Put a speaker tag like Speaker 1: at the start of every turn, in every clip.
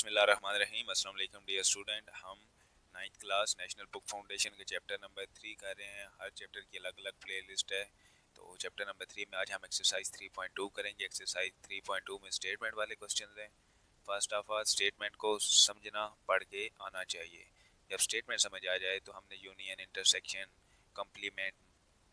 Speaker 1: बिस्मिल्लाहिर्रहमानिर्रहीम। अस्सलाम वालेकुम डियर स्टूडेंट। हम 9th class national book foundation के चैप्टर नंबर 3 कर रहे हैं। हर चैप्टर की अलग अलग प्ले लिस्ट है। तो चैप्टर नंबर 3 में आज हम एक्सरसाइज 3.2 करेंगे। एक्सरसाइज 3.2 में स्टेटमेंट वाले क्वेश्चन हैं। फर्स्ट ऑफ ऑल स्टेटमेंट को समझना पढ़ के आना चाहिए। जब स्टेटमेंट समझ आ जाए तो हमने यूनियन, इंटरसेक्शन, कम्प्लीमेंट,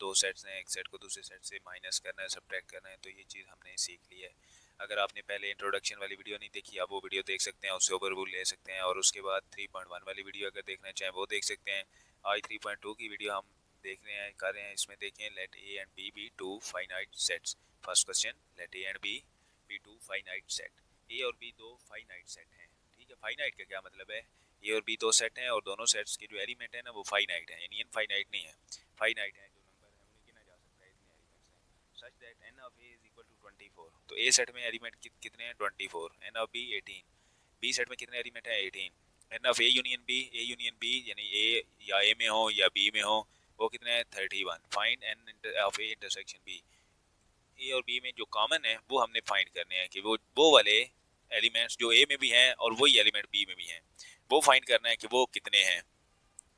Speaker 1: दो सेट्स हैं, एक सेट को दूसरे सेट से माइनस करना है, सब्ट्रैक्ट करना है, तो ये चीज़ हमने सीख ली है। अगर आपने पहले इंट्रोडक्शन वाली वीडियो नहीं देखी, आप वो वीडियो देख सकते हैं, उससे ओवरव्यू ले सकते हैं, और उसके बाद 3.1 वाली वीडियो अगर देखना चाहें वो देख सकते हैं। आज 3.2 की वीडियो हम देख रहे हैं, कर रहे हैं। इसमें देखें, let A and B be two finite sets. First question, let A and B be two finite set. A और बी दो फाइनाइट सेट हैं। ठीक है, फाइनाइट का क्या मतलब है? ए और बी दो सेट हैं और दोनों सेट्स के जो एलिमेंट है ना वो फाइनाइट है, यानी इनफाइनाइट नहीं है, फाइनाइट है। जो नंबर है उन्हें गिना जा सकता है, इतने एलिमेंट्स हैं। Such that n of a is equal to 24। तो ए सेट में एलिमेंट कितने हैं? 24। n of b 18। B set में कितने एलिमेंट हैं? 18। n of a union B यानी ए या ए में हो या बी में हो, वो कितने हैं? 31। Find n of a intersection b। ए और बी में जो कॉमन है वो हमने फाइंड करने हैं कि वो वाले एलिमेंट्स जो ए में भी हैं और वही एलिमेंट बी में भी हैं, वो फाइंड करना है कि वो कितने हैं।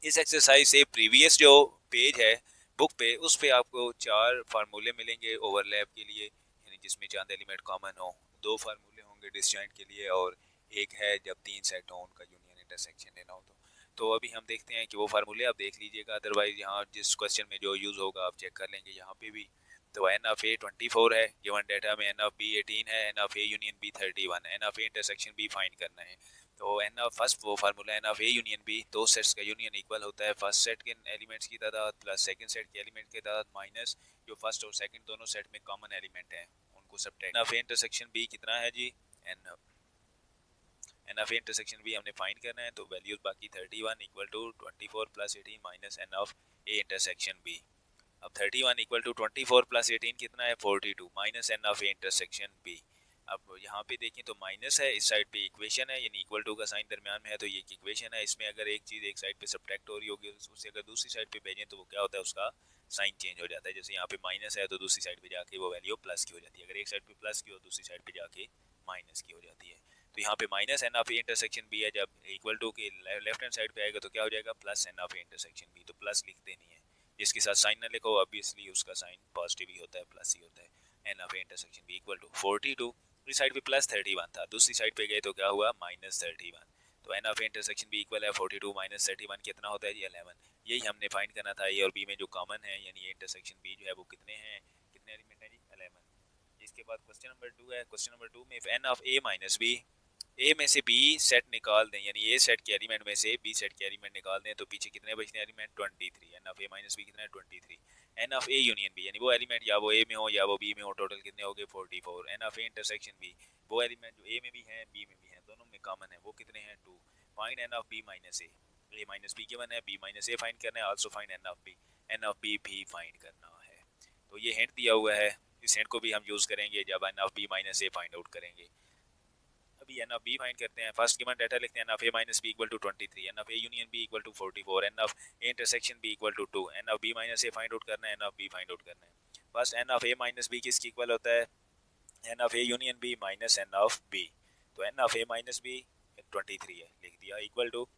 Speaker 1: इस एक्सरसाइज से प्रीवियस जो पेज है बुक पे, उस पे आपको 4 फार्मूले मिलेंगे ओवरलैप के लिए, यानी जिसमें चंद एलिमेंट कॉमन हो। 2 फार्मूले होंगे डिसजॉइंट के लिए, और एक है जब 3 सेट हो उनका यूनियन इंटरसेक्शन लेना हो। तो अभी हम देखते हैं कि वो फार्मूले आप देख लीजिएगा, अदरवाइज यहाँ जिस क्वेश्चन में जो यूज़ होगा आप चेक कर लेंगे यहाँ पे भी। तो n of a 24 है गिवन डेटा में, n of b 18 है, n of a union b 31, n of a intersection b find करना है। तो n ऑफ फर्स्ट वो फार्मूला n of A union B, दो सेट्स का यूनियन इक्वल होता है फर्स्ट सेट के एलिमेंट्स की तादाद प्लस सेकंड सेट के एलिमेंट की तादाद माइनस जो फर्स्ट और सेकंड दोनों सेट में कॉमन एलिमेंट है उनको subtract. n of A intersection B कितना है जी? n of A intersection B हमने फाइंड करना है। तो वैल्यूज बाकी 31 equal to 24 plus 18 minus n of A intersection B. अब 31 इक्वल टू 24 प्लस 18 कितना है? 42 minus n of A intersection B. अब यहाँ पे देखें तो माइनस है, इस साइड पे इक्वेशन है, यानी इक्वल टू का साइन दरमियान में है, तो ये एक इक्वेशन है। इसमें अगर एक चीज़ एक साइड पे सब्ट्रैक्ट हो रही होगी, उसे अगर दूसरी साइड पे भेजें तो वो क्या होता है? उसका साइन चेंज हो जाता है। जैसे यहाँ पे माइनस है तो दूसरी साइड पे जाके वो वैल्यू प्लस की हो जाती है। अगर एक साइड पे प्लस की हो दूसरी साइड पे जाके माइनस की हो जाती है। तो यहाँ पे minus N of A intersection B है, जब इक्वल टू के लेफ्ट हैंड साइड पे आएगा तो क्या हो जाएगा? Plus N of A intersection B. तो प्लस लिखते नहीं है, जिसके साथ साइन ना लिखो ऑब्वियसली उसका साइन पॉजिटिव ही होता है, प्लस ही होता है। N of A intersection B equal to 42। इस साइड पे प्लस 31 था, दूसरी साइड पे गए तो क्या हुआ? माइनस 31। तो N of A intersection B equal है 42 माइनस 31 कितना होता है जी? 11। यही हमने फाइंड करना था। ए और बी में जो कॉमन है यानी ए इंटरसेक्शन बी जो है वो कितने हैं, कितने एलिमेंट हैं जी? 11। इसके बाद क्वेश्चन नंबर 2 है। क्वेश्चन नंबर 2 में n of A minus B, A में से बी सेट निकाल दें, यानी ए सेट के एलिमेंट में से बी सेट के एलिमेंट निकाल दें, तो पीछे कितने बचते हैं element? 23। N of A minus B कितना है? 23। N of A union B, यानी वो एलिमेंट या वो ए में हो या वो बी में हो, टोटल कितने हो गए? 44। N of A intersection B, वो एलिमेंट जो ए में भी है बी में भी है, दोनों में कॉमन है, वो कितने हैं? 2। Find N of B minus A minus B given है, बी माइनस ए फाइंड करना है। Also find N of B, N of B भी फाइंड करना है। तो ये हिंट दिया हुआ है, इस हिंट को भी हम यूज करेंगे जब N of B minus A find out करेंगे। अभी एन ऑफ बी फाइंड करते हैं। फर्स्ट गिवन डाटा लिखते हैं, N of A minus B equal to 23, N of A union B equal to 44, N of A intersection B equal to 2। N of B minus A find out करना है, N of B find out करना है। First n of A minus B किसकी equal होता है? N of A union B minus N of B. तो N of A minus B 23 है, लिख दिया, equal to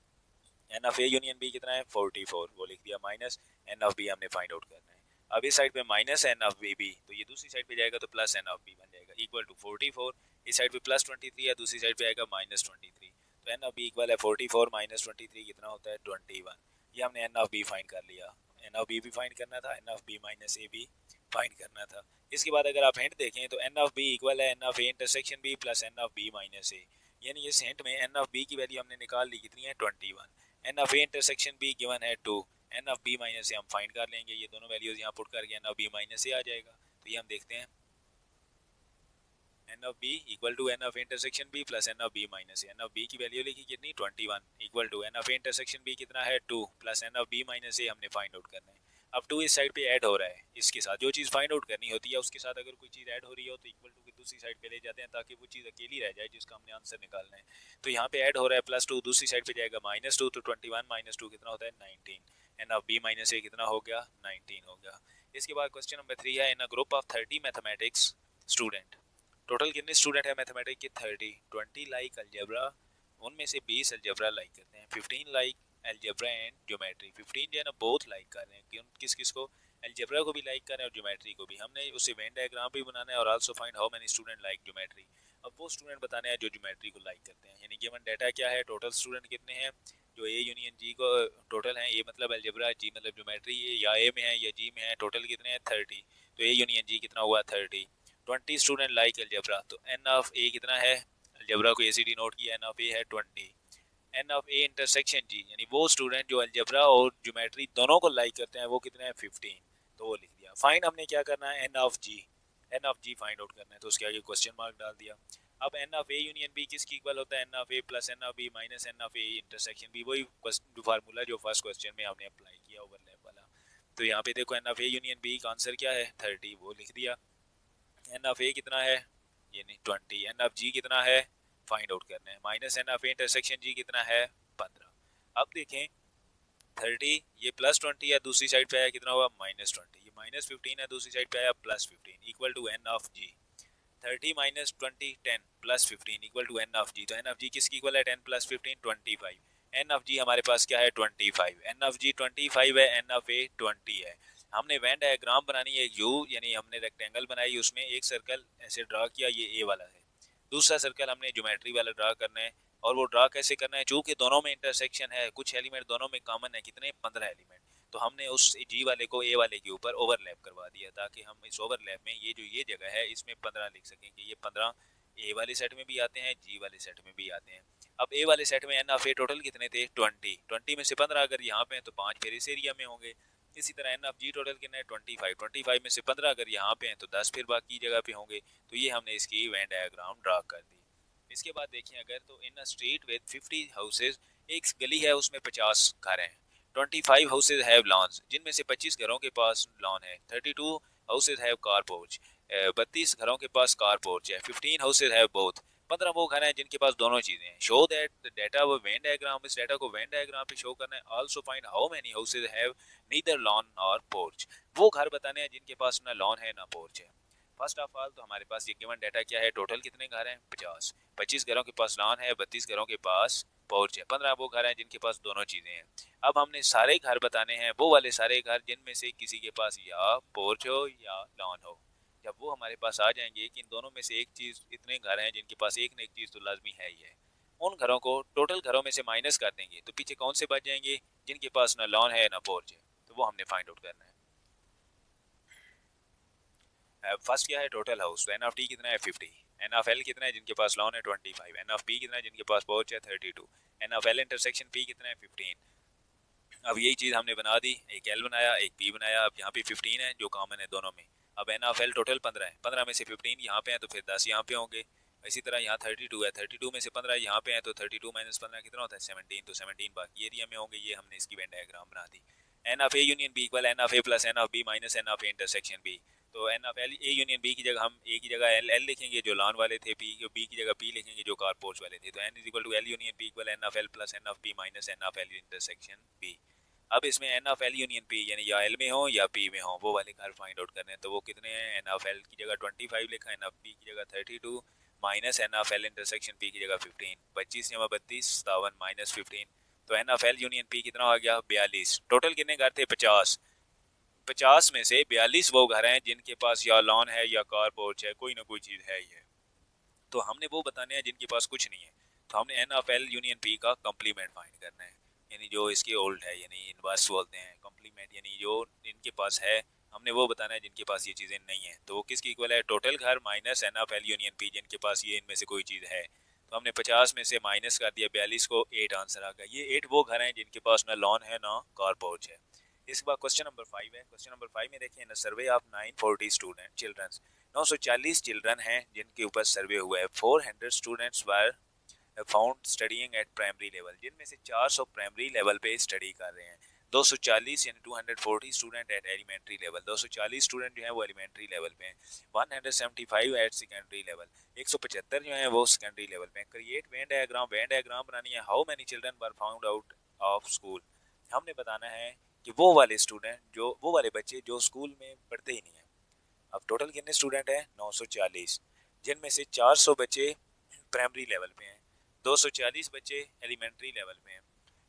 Speaker 1: N of A union B कितना है? 44, वो लिख दिया, माइनस एन ऑफ बी हमने फाइंड आउट करना है। अब इस साइड पे minus N of B B, तो ये दूसरी साइड पे जाएगा तो प्लस एन ऑफ बी बन जाएगा, इक्वल टू 44। इस साइड पे प्लस 23 है, दूसरी साइड पे आएगा माइनस 23। तो एन ऑफ बी इक्वल है 44 माइनस 23 कितना होता है? 21। ये हमने एन ऑफ बी फाइंड कर लिया। एन ऑफ बी भी फाइंड करना था, एन ऑफ बी माइनस ए भी फाइंड करना था। इसके बाद अगर आप हिंट देखें तो एन ऑफ बी इक्वल है N of A intersection B plus N of B minus A, यानी इस हिंट में एन ऑफ बी की वैल्यू हमने निकाल ली, कितनी है? 21। N of A intersection B given है 2, एन ऑफ बी माइनस से हम फाइंड कर लेंगे, ये दोनों वैल्यूज यहाँ पुट करके एन ऑफ बी माइनस से आ जाएगा। तो ये हम देखते हैं, N of B equal to N of intersection B plus N of B minus. N of B की वैल्यू लिखी कितनी? 21 equal to N of intersection B कितना है? 2 plus N of B minus A हमने फाइंड आउट करना है। अब 2 इस साइड पे ऐड हो रहा है, इसके साथ जो चीज़ फाइंड आउट करनी होती है उसके साथ अगर कोई चीज़ ऐड हो रही हो तो इक्वल टू की दूसरी साइड पे ले जाते हैं ताकि वो चीज़ अकेली रह जाए जिसका हमने आंसर निकालना है। तो यहाँ पे ऐड हो रहा है प्लस 2, दूसरी साइड पे जाएगा माइनस 2, तो 21 माइनस 2 कितना होता है? 19। एन ऑफ बी माइनस ए कितना हो गया? 19 हो गया। इसके बाद क्वेश्चन नंबर 3 है, in a group of 30 mathematics student, total कितने स्टूडेंट है मैथमेटिक्स के? 30। 20 लाइक अलजेब्रा, उनमें से 20 अलजेब्रा लाइक करते हैं, 15 लाइक अलजेब्रा एंड ज्योमेट्री। 15 जो है ना बोथ लाइक कर रहे हैं, किस किस को, अलजेब्रा को भी लाइक कर रहे हैं और ज्योमेट्री को भी। हमने उससे वेन डायग्राम भी बनाना है और also find how many student like geometry. अब वो स्टूडेंट बताने हैं जो ज्योमेट्री को लाइक करते हैं। यानी गिवन डाटा क्या है, टोटल स्टूडेंट कितने हैं जो ए यूनियन जी को टोटल हैं, ए मतलब अलजेब्रा, जी मतलब ज्योमेट्री, या ए में है या जी में है, टोटल कितने हैं 30। तो ए यूनियन जी कितना हुआ 30। 20 स्टूडेंट लाइक अलजेब्रा, तो एन ऑफ ए कितना है, अलजेब्रा को एसीडी नोट किया, एन ऑफ ए है 20। एन ऑफ ए इंटरसेक्शन जी यानी वो स्टूडेंट जो अलजेब्रा और ज्योमेट्री दोनों को लाइक करते हैं वो कितने हैं 15। तो वो लिख दिया। फाइंड हमने क्या करना है, N of G, N of G find out करना है, तो उसके आगे क्वेश्चन मार्क डाल दिया। अब N of A union B किसकी इक्वल होता है, N of A plus N of B minus N of A intersection B, वही फार्मूला जो फर्स्ट क्वेश्चन में हमने अप्लाई किया ओवरलैप वाला। तो यहाँ पे देखो N of A union B का आंसर क्या है 30, वो लिख दिया। एन ऑफ ए कितना है यानी 20, एन ऑफ जी कितना है फाइंड आउट करना है, minus N of A intersection G कितना है 15। अब देखें 30 ये प्लस 20 है, दूसरी साइड पे आया कितना हुआ -20, ये -15 है, दूसरी साइड पे आया +15 equal to N of G. 30 minus 20 10 plus 15 equal to N of G. तो एन ऑफ जी किसकी इक्वल है 10 प्लस 15 25। एन ऑफ जी हमारे पास क्या है 25, एन ऑफ जी 25 है, एन ऑफ ए 20 है। हमने वेन डायग्राम बनानी है, यू यानी हमने रेक्टेंगल बनाई, उसमें एक सर्कल ऐसे ड्रा किया, ये ए वाला है, दूसरा सर्कल हमने ज्योमेट्री वाला ड्रा करना है। और वो ड्रा कैसे करना है, चूंकि दोनों में इंटरसेक्शन है, कुछ एलिमेंट दोनों में कॉमन है, कितने 15 एलिमेंट, तो हमने उस जी वाले को ए वाले के ऊपर ओवरलैप करवा दिया, ताकि हम इस ओवरलैप में ये जो ये जगह है इसमें 15 लिख सकें कि ये 15 ए वाले सेट में भी आते हैं, जी वाले सेट में भी आते हैं। अब ए वाले सेट में एन ऑफ ए टोटल कितने थे 20, 20 में से 15 अगर यहाँ पे हैं तो 5 फिर इस एरिया में होंगे। इसी तरह एन ऑफ जी टोटल कितना है 25, 25 में से 15 अगर यहाँ पे हैं तो 10 फिर बाकी जगह पे होंगे। तो ये हमने इसकी वेन डायग्राम ड्रा कर दी। इसके बाद देखिए अगर, तो इन अ स्ट्रीट विद 50 हाउसेज, एक गली है उसमें 50 घर हैं। 25 हाउसेज हैव लॉन्स, जिनमें से 25 घरों के पास लॉन है। 32 हाउसेज हैव कार पोर्च, 32 घरों के पास कार पोर्च है। 15 हाउसेज हैव बोथ, 15 वो घर हैं जिनके पास दोनों चीजें हैं। शो दैट द डाटा वो वेन डायग्राम, इस डाटा को वेन डायग्राम पे शो करना है। Also find how many houses have neither lawn और पोर्च, वो घर बताने हैं जिनके पास ना लॉन है ना पोर्च है। फर्स्ट ऑफ ऑल तो हमारे पास ये गिवन डाटा क्या है, टोटल कितने घर हैं 50, 25 घरों के पास लॉन है, 32 घरों के पास पोर्च है, 15 वो घर हैं जिनके पास दोनों चीजें हैं। अब हमने सारे घर बताने हैं, वो वाले सारे घर जिनमें से किसी के पास या पोर्च हो या लॉन हो। जब वो हमारे पास आ जाएंगे कि इन दोनों में से एक चीज, इतने घर हैं जिनके पास एक न एक चीज तो लाजमी है ही है, उन घरों को टोटल घरों में से माइनस कर देंगे तो पीछे कौन से बच जाएंगे, जिनके पास ना लॉन है ना पोर्च है। तो वो हमने फाइंड आउट करना है। फर्स्ट क्या है total house, N of T कितना है 50, एन ऑफ एल कितना है जिनके पास लॉन है 25, एन ऑफ पी कितना है जिनके पास पोर्च है 32, N of L intersection P कितना है 15। अब यही चीज हमने बना दी, एक एल बनाया एक पी बनाया। अब यहाँ पे 15 है जो कॉमन है दोनों में। अब एन ऑफ एल टोटल 15 है, 15 में से 15 यहाँ पे हैं तो फिर 10 यहाँ पे होंगे। इसी तरह यहाँ 32 है, 32 में से 15 यहाँ पे हैं तो 32 माइनस 15 कितना होता है 17, तो 17 बाकी एरिया में होंगे। ये हमने इसकी वेन डायग्राम बना दी। N of A union B equal N of A plus N of B minus N of A intersection B. तो N of L A union B की जगह हम ए की जगह एल एल लिखेंगे जो लॉन वाले थे, बी की जगह पी लिखेंगे जो कार पोर्च वाले थे। तो N is equal to L union B equal N of L plus N of B minus N of L intersection B. अब इसमें N of L union P यानी या एल में हो या पी में हो, वो वाले घर फाइंड आउट करने हैं। तो वो कितने हैं, एन ऑफ एल की जगह 25 लिखा, एन ऑफ पी की जगह 32 माइनस N of L intersection P की जगह 15, 25 जमा 32 57 माइनस 15। तो N of L union P कितना आ गया 42। टोटल कितने घर थे 50, 50 में से 42 वो घर हैं जिनके पास या लॉन है या कार पोर्च है, कोई ना कोई चीज है ही है। तो हमने वो बताने हैं जिनके पास कुछ नहीं है। तो हमने N of L union P का कम्प्लीमेंट फाइंड करना है, यानी जो इसके ओल्ड है, यानी इनवर्स बोलते हैं कम्प्लीमेंट, यानी जो इनके पास है हमने वो बताना है जिनके पास ये चीज़ें नहीं है। तो वो किसकी इक्वल है, टोटल घर minus N of L union P जिनके पास ये इनमें से कोई चीज़ है। तो हमने 50 में से माइनस कर दिया 42 को, 8 आंसर आ गया। ये 8 वो घर हैं जिनके पास ना लॉन है ना कार पोर्च है। इसके बाद क्वेश्चन नंबर 5 है। क्वेश्चन नंबर 5 में देखिए, ना survey of 940 student childrens, 940 children हैं जिनके ऊपर सर्वे हुआ है। 400 students were found studying at primary level, जिनमें से 400 प्राइमरी लेवल पे स्टडी कर रहे हैं। 240 यानी 240 student at elementary level, 240 student जो हैं वो एलिमेंट्री लेवल पे हैं। 175 एट सेकेंडरी लेवल, 175 जो हैं वो सेकेंडरी लेवल पे हैं। Create Venn diagram, Venn diagram बनानी है। How many children were found out of school, हमने बताना है कि वो वाले स्टूडेंट जो, वो वाले बच्चे जो स्कूल में पढ़ते ही नहीं है। अब टोटल कितने स्टूडेंट हैं 940, जिनमें से 400 बच्चे प्राइमरी लेवल पे हैं, 240 बच्चे एलिमेंट्री लेवल में हैं,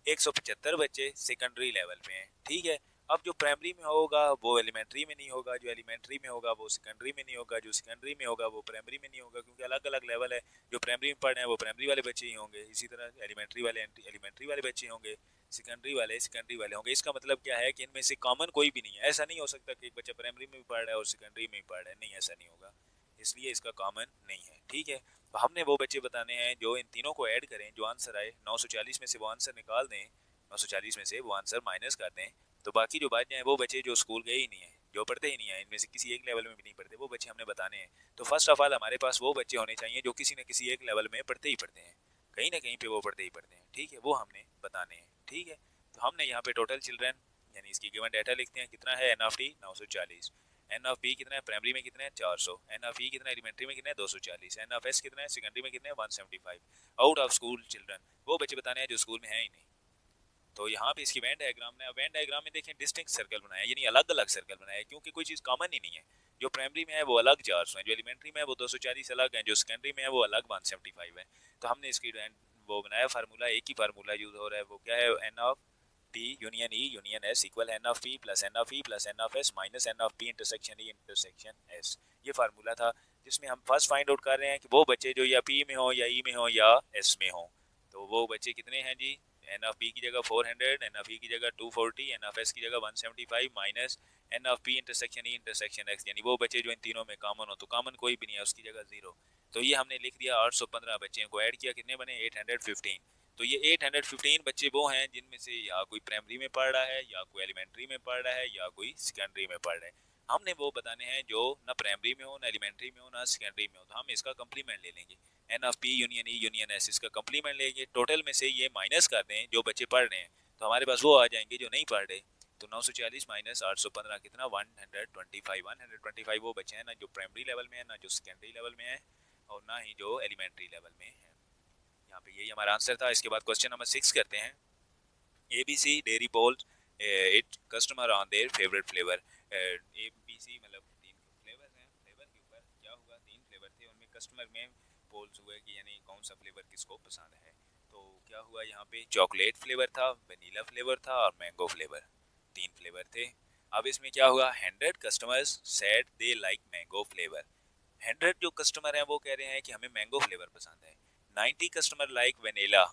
Speaker 1: 175 बच्चे सेकेंडरी लेवल पे हैं, ठीक है। अब जो प्राइमरी में होगा वो एलिमेंट्री में नहीं होगा, जो एलिमेंट्री में होगा वो सेकेंडरी में नहीं होगा, जो सेकेंडरी में होगा वो प्राइमरी में नहीं होगा, क्योंकि अलग अलग लेवल है। जो प्राइमरी में पढ़ रहे हैं वो प्राइमरी वाले बच्चे ही होंगे, इसी तरह एलिमेंट्री वाले एलिमेंट्री वाले बच्चे होंगे, सेकेंडरी वाले सेकेंडरी वाले होंगे। इसका मतलब क्या है कि इनमें से कॉमन कोई भी नहीं है। ऐसा नहीं हो सकता कि एक बच्चा प्राइमरी में भी पढ़ रहा है और सेकेंडरी में भी पढ़ रहा है, नहीं, ऐसा नहीं होगा, इसलिए इसका कॉमन नहीं है, ठीक है। तो हमने वो बच्चे बताने हैं जो इन तीनों को ऐड करें, जो आंसर आए 940 में से वो आंसर निकाल दें, 940 में से वो आंसर माइनस कर दें, तो बाकी जो बच जाए वो बच्चे जो स्कूल गए ही नहीं है, जो पढ़ते ही नहीं है, इनमें से किसी एक लेवल में भी नहीं पढ़ते, वो बच्चे हमने बताने हैं। तो फर्स्ट ऑफ ऑल हमारे पास वो बच्चे होने चाहिए जो किसी न किसी एक लेवल में पढ़ते ही पढ़ते हैं, कहीं ना कहीं पे वो पढ़ते ही पढ़ते हैं, ठीक है, वो हमने बताने हैं, ठीक है। तो हमने यहाँ पे टोटल चिल्ड्रन यानी इसकी गिवन डाटा लिखते हैं, कितना है N of T 940, N of B कितना है प्राइमरी में कितना है 400, एन ऑफ ई कितना है एलिमेंट्री में कितना है 240, एन ऑफ एस कितना है सेकेंडरी में कितना है 175। आउट ऑफ स्कूल चिल्ड्रन वो बच्चे बताने हैं जो स्कूल में है ही नहीं। तो यहाँ पे इसकी वेन डायग्राम में, वेन डायग्राम में देखें डिस्टिंक्ट सर्कल बनाया, यानी अलग अलग सर्कल बनाया, क्योंकि कोई चीज़ कॉमन ही नहीं है। जो प्राइमरी में है वो अलग 400 है, जो एलिमेंट्री में है वो 240 अलग है, जो सेकेंडरी में है वो अलग 175 है। तो हमने इसकी वो बनाया फार्मूला, एक ही फार्मूला यूज हो रहा है, वो क्या है N of T union E union S equal N of P plus N of E plus N of S minus N of P intersection E intersection S. ये फार्मूला था जिसमें हम फर्स्ट फाइंड आउट कर रहे हैं कि वो बच्चे जो या पी में हो या ई में हो या एस में हो। तो वो बच्चे कितने हैं जी, एन ऑफ पी की जगह 400, एन ऑफ ई की जगह 240, एन ऑफ एस की जगह 175 minus N of P intersection E intersection X, यानी वो बच्चे जो इन तीनों में कॉमन हो, तो कॉमन कोई भी नहीं है, उसकी जगह 0। तो ये हमने लिख दिया, 815 बच्चे को ऐड किया, कितने बने 815। तो ये 815 बच्चे वो हैं जिनमें से या कोई प्राइमरी में पढ़ रहा है, या कोई एलिमेंट्री में पढ़ रहा है, या कोई सेकेंडरी में पढ़ रहा है। हमने वो बताने हैं जो ना प्राइमरी में हो, ना एलिमेंट्री में हो, ना सेकेंडरी में हो। तो हम इसका कंप्लीमेंट ले लेंगे, N of P union E union S, इसका कंप्लीमेंट लेंगे, टोटल में से ये माइनस कर दें जो बच्चे पढ़ रहे हैं, तो हमारे पास वो आ जाएंगे जो नहीं पढ़ रहे। तो 940 माइनस 815 कितना 125। 125 वो बच्चे हैं ना जो प्राइमरी लेवल में है, ना जो सेकेंडरी लेवल में है, और ना ही जो एलिमेंट्री लेवल में है। यहाँ पे यही हमारा आंसर था। इसके बाद क्वेश्चन नंबर 6 करते हैं। ABC dairy polls it customer on their favourite flavour. ABC मतलब 3 फ्लेवर हैं, फ्लेवर के ऊपर क्या हुआ, 3 फ्लेवर थे, उनमें कस्टमर में पोल्स हुए कि यानी कौन सा फ्लेवर किसको पसंद है। तो क्या हुआ, यहाँ पे चॉकलेट फ्लेवर था, वनीला फ्लेवर था और मैंगो फ्लेवर, 3 फ्लेवर थे। अब इसमें क्या हुआ, 100 customers said they like mango flavour. 100 जो कस्टमर हैं वो कह रहे हैं कि हमें मैंगो फ्लेवर पसंद है। 90 कस्टमर लाइक वनीला,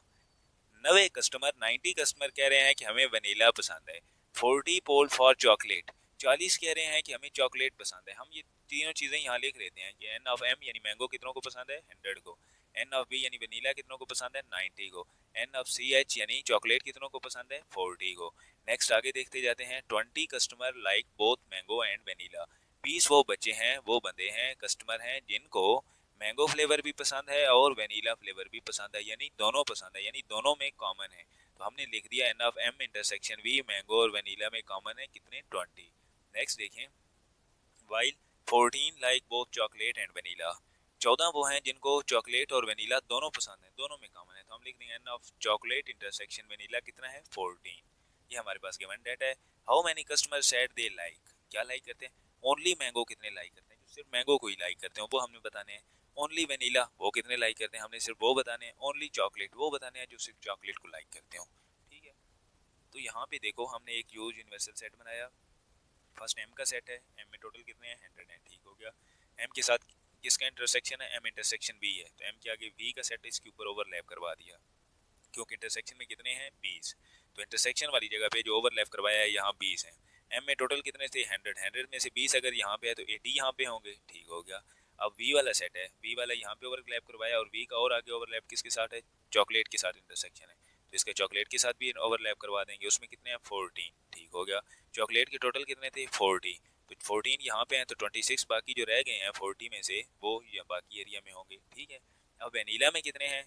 Speaker 1: 90 कस्टमर कह रहे हैं कि हमें वनीला पसंद है। 40 पोल फॉर चॉकलेट, 40 कह रहे हैं कि हमें चॉकलेट पसंद है। हम ये तीनों चीजें यहाँ लिख लेते हैं कि एन ऑफ एम यानी मैंगो कितनों को पसंद है 100 को, एन ऑफ बी यानी वनीला कितनों को पसंद है 90 को, एन ऑफ सी एच यानी चॉकलेट कितनों को पसंद है 40 को। नेक्स्ट आगे देखते जाते हैं। 20 customer like both mango and vanilla, 20 वो बच्चे हैं, वो बंदे हैं, कस्टमर हैं जिनको मैंगो फ्लेवर भी पसंद है और वेनीला फ्लेवर भी पसंद है, यानी दोनों पसंद है, यानी दोनों में कॉमन है। तो हमने लिख दिया N of M intersection V, mango और वेनीला में कॉमन है कितने 20। नेक्स्ट देखें, while 14 like both chocolate and vanilla, 14 वो हैं जिनको चॉकलेट और वेनीला दोनों पसंद है, दोनों में कॉमन है। तो हम लिख देंगे N of chocolate intersection vanilla कितना है 14। ये हमारे पास गिवन डेटा है। How many customer said they like, क्या लाइक करते हैं, ओनली मैंगो कितने लाइक करते हैं, जो सिर्फ मैंगो को ही लाइक करते हैं वो हमें बताने हैं। ओनली वेनीला वो कितने लाइक करते हैं, हमने सिर्फ वो बताने हैं। ओनली चॉकलेट वो बताने हैं जो सिर्फ चॉकलेट को लाइक करते हो, ठीक है। तो यहाँ पे देखो हमने एक यूज यूनिवर्सल सेट बनाया। फर्स्ट एम का सेट है, एम में टोटल कितने हैं 100 है, ठीक हो गया। एम के साथ किसका इंटरसेक्शन है, एम इंटरसेक्शन बी है, तो एम के आगे वी का सेट इसके ऊपर ओवरलैप करवा दिया, क्योंकि इंटरसेक्शन में कितने हैं 20, तो इंटरसेक्शन वाली जगह पे जो ओवरलैप करवाया है यहाँ 20 है। एम में टोटल कितने थे 100, 100 में से 20 अगर यहाँ पे है तो 80 यहाँ पे होंगे, ठीक हो गया। अब वी वाला सेट है, वी वाला यहाँ पे ओवरलैप करवाया और वी का और आगे ओवरलैप किसके साथ है, चॉकलेट के साथ इंटरसेक्शन है, तो इसके चॉकलेट के साथ भी ओवरलैप करवा देंगे, उसमें कितने हैं 14, ठीक हो गया। चॉकलेट के टोटल कितने थे 40, तो 14 यहाँ पे हैं तो 26 बाकी जो रह गए हैं 40 में से वो बाकी एरिया में होंगे, ठीक है। अब वेनीला में कितने हैं,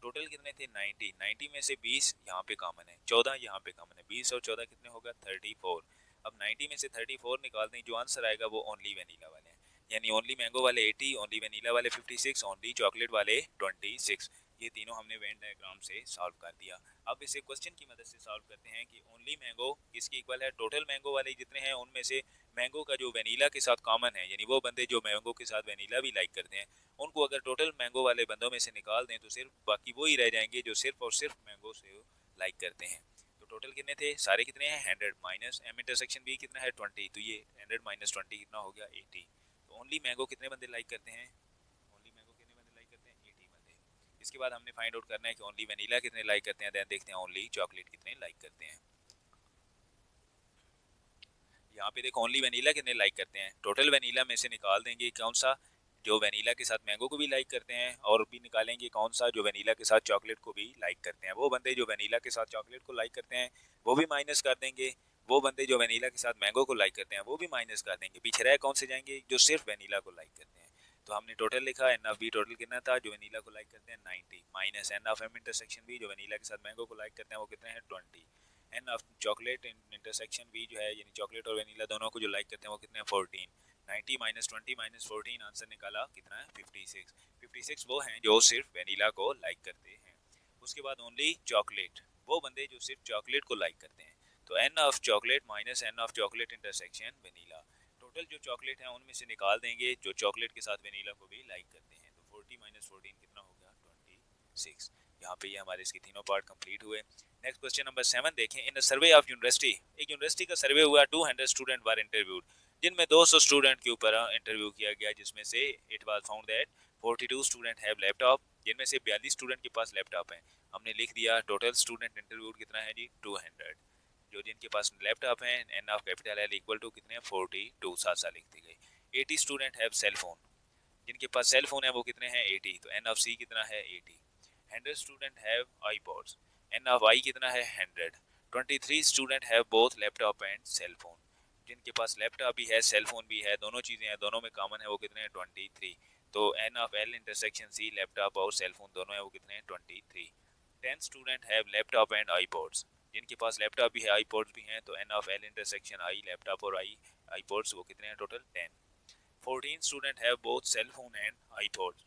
Speaker 1: टोटल कितने थे 90, 90 में से 20 यहाँ पे कॉमन है, 14 यहाँ पे कॉमन है, 20 और 14 कितने होगा 34। अब 90 में से 34 निकाल दें, जो आंसर आएगा वो ओनली वेनीला वाले हैं, यानी ओनली मैंगो वाले 80, ओनली वेनीला वाले 56, ओनली चॉकलेट वाले 26। ये तीनों हमने वेन डायग्राम से सॉल्व कर दिया। अब इसे क्वेश्चन की मदद से सॉल्व करते हैं कि ओनली मैंगो किसकी इक्वल है, टोटल मैंगो वाले जितने हैं उनमें से मैंगो का जो वेनीला के साथ कॉमन है, यानी वो बंदे जो मैंगो के साथ वेनीला भी लाइक करते हैं, उनको अगर टोटल मैंगो वाले बंदों में से निकाल दें तो सिर्फ बाकी वो ही रह जाएंगे जो सिर्फ और सिर्फ मैंगो से लाइक करते हैं। तो टोटल कितने थे सारे, कितने हैं 100 माइनस एम इंटरसेक्शन बी कितना है 20, तो ये 100 माइनस 20 कितना हो गया 80। तो ओनली मैंगो कितने बंदे लाइक करते हैं, ओनली मैंगो कितने बंदे लाइक करते हैं 80 बंदे। इसके बाद हमने फाइंड आउट करना है कि ओनली वनीला कितने लाइक करते हैं, देन देखते हैं ओनली चॉकलेट कितने लाइक करते हैं। यहाँ पे देखो ओनली वनीला कितने लाइक करते हैं, टोटल वनीला में से निकाल देंगे कौन सा जो वनीला के साथ मैंगो को भी लाइक करते हैं, और भी निकालेंगे कौन सा जो वनीला के साथ चॉकलेट को भी लाइक करते हैं। वो बंदे जो वनीला के साथ चॉकलेट को लाइक करते हैं वो भी माइनस कर देंगे, वो बंदे जो वनीला के साथ मैंगो को लाइक करते हैं वो भी माइनस कर देंगे, पीछे रह कौन से जाएंगे जो सिर्फ वनीला को लाइक करते हैं। तो हमने टोटल लिखा एन ऑफ बी, टोटल कितना था जो वनीला को लाइक करते हैं 90, minus N of M intersection B जो वनीला के साथ मैंगो को लाइक करते हैं वो कितने हैं 20, N of chocolate intersection B जो है यानी चॉकलेट और वनीला दोनों को जो लाइक करते हैं वो कितने हैं 14, 90 माइनस 20 माइनस 14 आंसर निकाला कितना है 56। 56 वो हैं जो सिर्फ वनीला को लाइक करते हैं। उसके बाद ओनली चॉकलेट, वो बंदे जो सिर्फ चॉकलेट को लाइक करते हैं। तो N of chocolate minus N of chocolate intersection vanilla, total जो चॉकलेट है उनमें से निकाल देंगे जो चॉकलेट के साथ वनीला को भी लाइक करते हैं। तो 40 माइनस 14 कितना हो गया 26। यहाँ पे ये हमारे इसके तीनों पार्ट कंप्लीट हुए। नेक्स्ट क्वेश्चन नंबर 7 देखें। इन अ सर्वे ऑफ यूनिवर्सिटी, एक यूनिवर्सिटी का सर्वे हुआ, 200 स्टूडेंट वर इंटरव्यूड, जिनमें 200 स्टूडेंट के ऊपर इंटरव्यू किया गया, जिसमें से it was found that 42 student have laptop, जिनमें से 42 स्टूडेंट के पास लैपटॉप है। हमने लिख दिया टोटल स्टूडेंट इंटरव्यूड कितना है जी 200, जो जिनके पास लैपटॉप है N of capital L equal to कितने 42, साथ साथ लिखते गए। 80 स्टूडेंट हैव सेल फोन, जिनके पास सेल फोन है वो कितने हैं 80, तो एन ऑफ सी कितना है 80। 100 student have iPods, n of I कितना है 100। 23 student have both laptop and cell phone, जिनके पास लैपटॉप भी है सेल फोन भी है, दोनों चीजें हैं, दोनों में कॉमन है, वो कितने हैं 23। तो N of L intersection C laptop और सेल फोन दोनों है, वो कितने हैं 23। 10 student have laptop and iPods, जिनके पास लैपटॉप भी है आईपॉड्स भी हैं, तो N of L intersection I laptop और आई आईपॉड्स वो कितने हैं total 10। 14 student have both cell phone and iPods,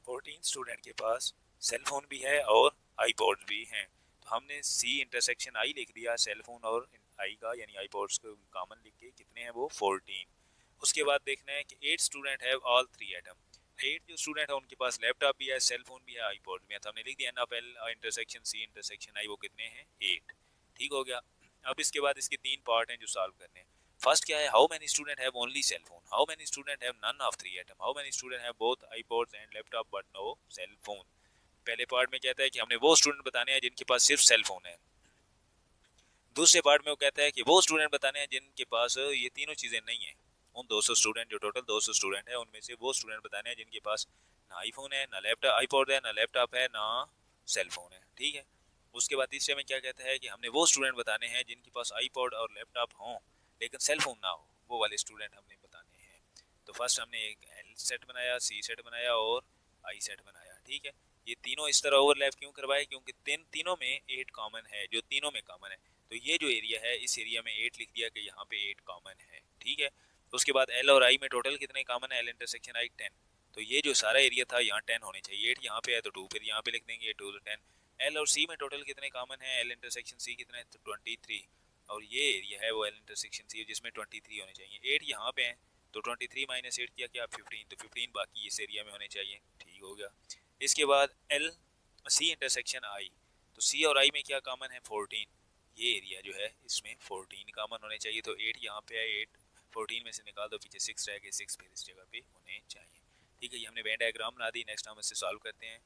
Speaker 1: 14 student के पास सेल फोन भी है और आईपॉड्स भी हैं, तो हमने सी इंटरसेक्शन आई लिख दिया सेल फोन और आई का यानी आईपॉड्स को कॉमन लिख के कितने हैं वो 14। उसके बाद देखना है कि 8 स्टूडेंट हैव ऑल 3 आइटम, 8 जो स्टूडेंट है उनके पास लैपटॉप भी है सेल फोन भी है आईपॉड्स भी है, तो हमने लिख दिया N of L intersection C intersection I वो कितने हैं 8। ठीक हो गया। अब इसके बाद इसके 3 पार्ट हैं जो सॉल्व करने हैं। फर्स्ट क्या है, how many student have only cell phone, how many student have none of 3 item, how many student have both iPods and laptop but no cell phone. पहले पार्ट में कहता है कि हमने वो स्टूडेंट बताने हैं जिनके पास सिर्फ सेल फोन है, दूसरे पार्ट में वो कहता है कि वो स्टूडेंट बताने हैं जिनके पास ये तीनों चीजें नहीं है। उन 200 स्टूडेंट जो टोटल 200 स्टूडेंट है उनमें से वो स्टूडेंट बताने हैं जिनके पास ना आईफोन है ना लैपटॉप आईपॉड है ना लैपटॉप है ना सेल फोन है। ठीक है। उसके बाद तीसरे में क्या कहता है कि हमने वो स्टूडेंट बताने हैं जिनके पास आईपॉड और लैपटॉप हो लेकिन सेल फोन ना हो, वो वाले स्टूडेंट हमने बताने हैं। तो फर्स्ट हमने एक एल सेट बनाया, सी सेट बनाया और आई सेट बनाया। ठीक है। ये तीनों इस तरह ओवरलैप क्यों करवाए, क्योंकि तीनों में 8 कॉमन है, जो तीनों में कॉमन है। तो ये जो एरिया है इस एरिया में 8 लिख दिया कि यहाँ पे 8 कॉमन है। ठीक है। उसके बाद एल और आई में टोटल कितने कॉमन है, एल इंटरसेक्शन आई 10, तो ये जो सारा एरिया था यहाँ 10 होने चाहिए, 8 यहाँ पे है तो 2 फिर यहाँ पे लिख देंगे 2 तो 10। एल और सी में टोटल कितने कॉमन है, एल इंटरसेक्शन सी कितना है तो 23, और ये एरिया है वो एल इंटरसेक्शन सी जिसमें 23 होने चाहिए। 8 यहाँ पे है तो 23 माइनस 8 किया क्या 15, तो 15 बाकी इस एरिया में होने चाहिए। ठीक हो गया। इसके बाद एल सी इंटरसेक्शन आई, तो सी और आई में क्या कॉमन है 14, ये एरिया जो है इसमें 14 कॉमन होने चाहिए, तो 8 यहाँ पे है 8 14 में से निकाल दो पीछे 6 रह गए, 6 फिर इस जगह पे होने चाहिए। ठीक है। ये हमने वेन डायग्राम बना दी। नेक्स्ट हम इससे सॉल्व करते हैं।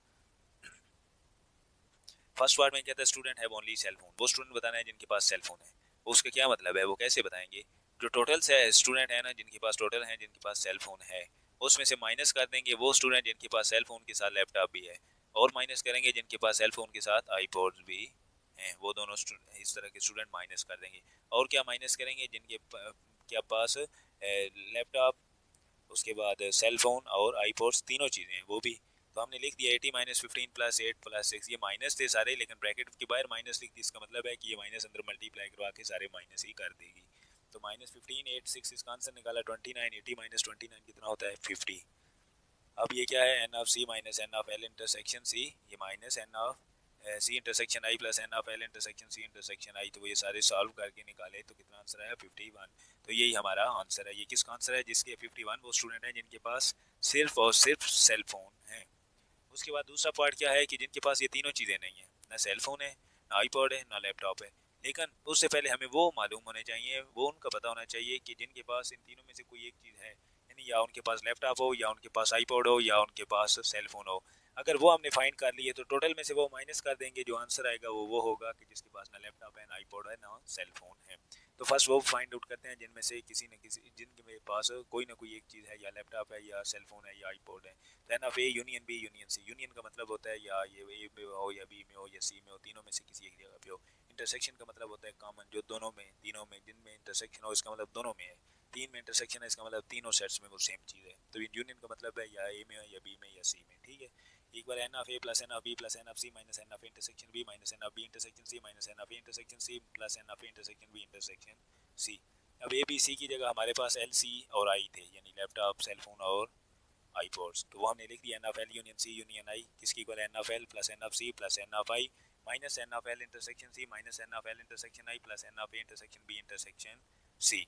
Speaker 1: फर्स्ट पार्ट में कहता है student have only cell phone, वो स्टूडेंट बताना है जिनके पास सेल फोन है। उसका क्या मतलब है, वो कैसे बताएंगे, जो टोटल से स्टूडेंट है ना जिनके पास टोटल है जिनके पास सेल फोन है, उसमें से माइनस कर देंगे वो स्टूडेंट जिनके पास सेल फोन के साथ लैपटॉप भी है, और माइनस करेंगे जिनके पास सेल फोन के साथ आईपॉड्स भी हैं, वो दोनों इस तरह के स्टूडेंट माइनस कर देंगे। और क्या माइनस करेंगे, जिनके क्या पास लैपटॉप, उसके बाद सेल फोन और आईपॉड्स तीनों चीज़ें हैं वो भी। तो हमने लिख दिया 80 माइनस 15 प्लस 8 प्लस 6, ये माइनस थे सारे लेकिन ब्रैकेट के बाहर माइनस लिख दी, इसका मतलब है कि ये माइनस अंदर मल्टीप्लाई करवा के सारे माइनस ही कर देगी। तो माइनस 15 8 6 इसका आंसर निकाला 29, 80 माइनस 29 कितना होता है 50। अब ये क्या है, N of C minus N of L intersection C, ये minus N of C intersection I plus N of L intersection C intersection I, तो वो ये सारे सॉल्व करके निकाले तो कितना आंसर आया 51। तो यही हमारा आंसर है। ये किसका आंसर है? जिसके 51 वो स्टूडेंट हैं जिनके पास सिर्फ और सिर्फ सेल फोन है। उसके बाद दूसरा पार्ट क्या है कि जिनके पास ये तीनों चीज़ें नहीं है, ना सेल फोन है, ना आईपॉड है, ना लैपटॉप है। लेकिन उससे पहले हमें वो मालूम होने चाहिए, वो उनका पता होना चाहिए कि जिनके पास इन तीनों में से कोई एक चीज़ है, यानी या उनके पास लैपटॉप हो, या उनके पास आईपॉड हो, या उनके पास सेल फोन हो। अगर वो हमने फाइंड कर लिए तो टोटल में से वो माइनस कर देंगे, जो आंसर आएगा वो होगा कि जिसके पास ना लैपटॉप है, ना आईपॉड है, ना सेल फोन है। तो फर्स्ट वो फाइंड आउट करते हैं जिनमें से किसी न किसी, जिनके पास कोई ना कोई एक चीज़ है, या लैपटॉप है, या सेल फोन है, या आईपॉड है। तो N of A union B union C, union का मतलब होता है या ये ए में हो, या बी में हो, या सी में हो, तीनों में से किसी एक जगह पे हो। इंटरसेक्शन का मतलब होता है कॉमन, जो दोनों में, तीनों में जिनमें इंटरसेक्शन हो, इसका मतलब दोनों में है। तीन में इंटरसेक्शन है, इसका मतलब तीनों सेट्स में वो सेम चीज़ है। तो यूनियन का मतलब है या ए में, या बी में, या सी में। ठीक है, एक बार n of A plus N of B plus N of C minus N of intersection B minus N of B intersection C minus N of intersection C plus N of intersection B intersection C. अब A B C की जगह हमारे पास L C और I थे, यानी laptop, cell phone और iPods. तो वो हमने लिख दिया N of L union C union I, किसकी equal N of L plus N of C plus N of I minus N of L intersection C minus N of L intersection I plus N of A intersection B intersection C.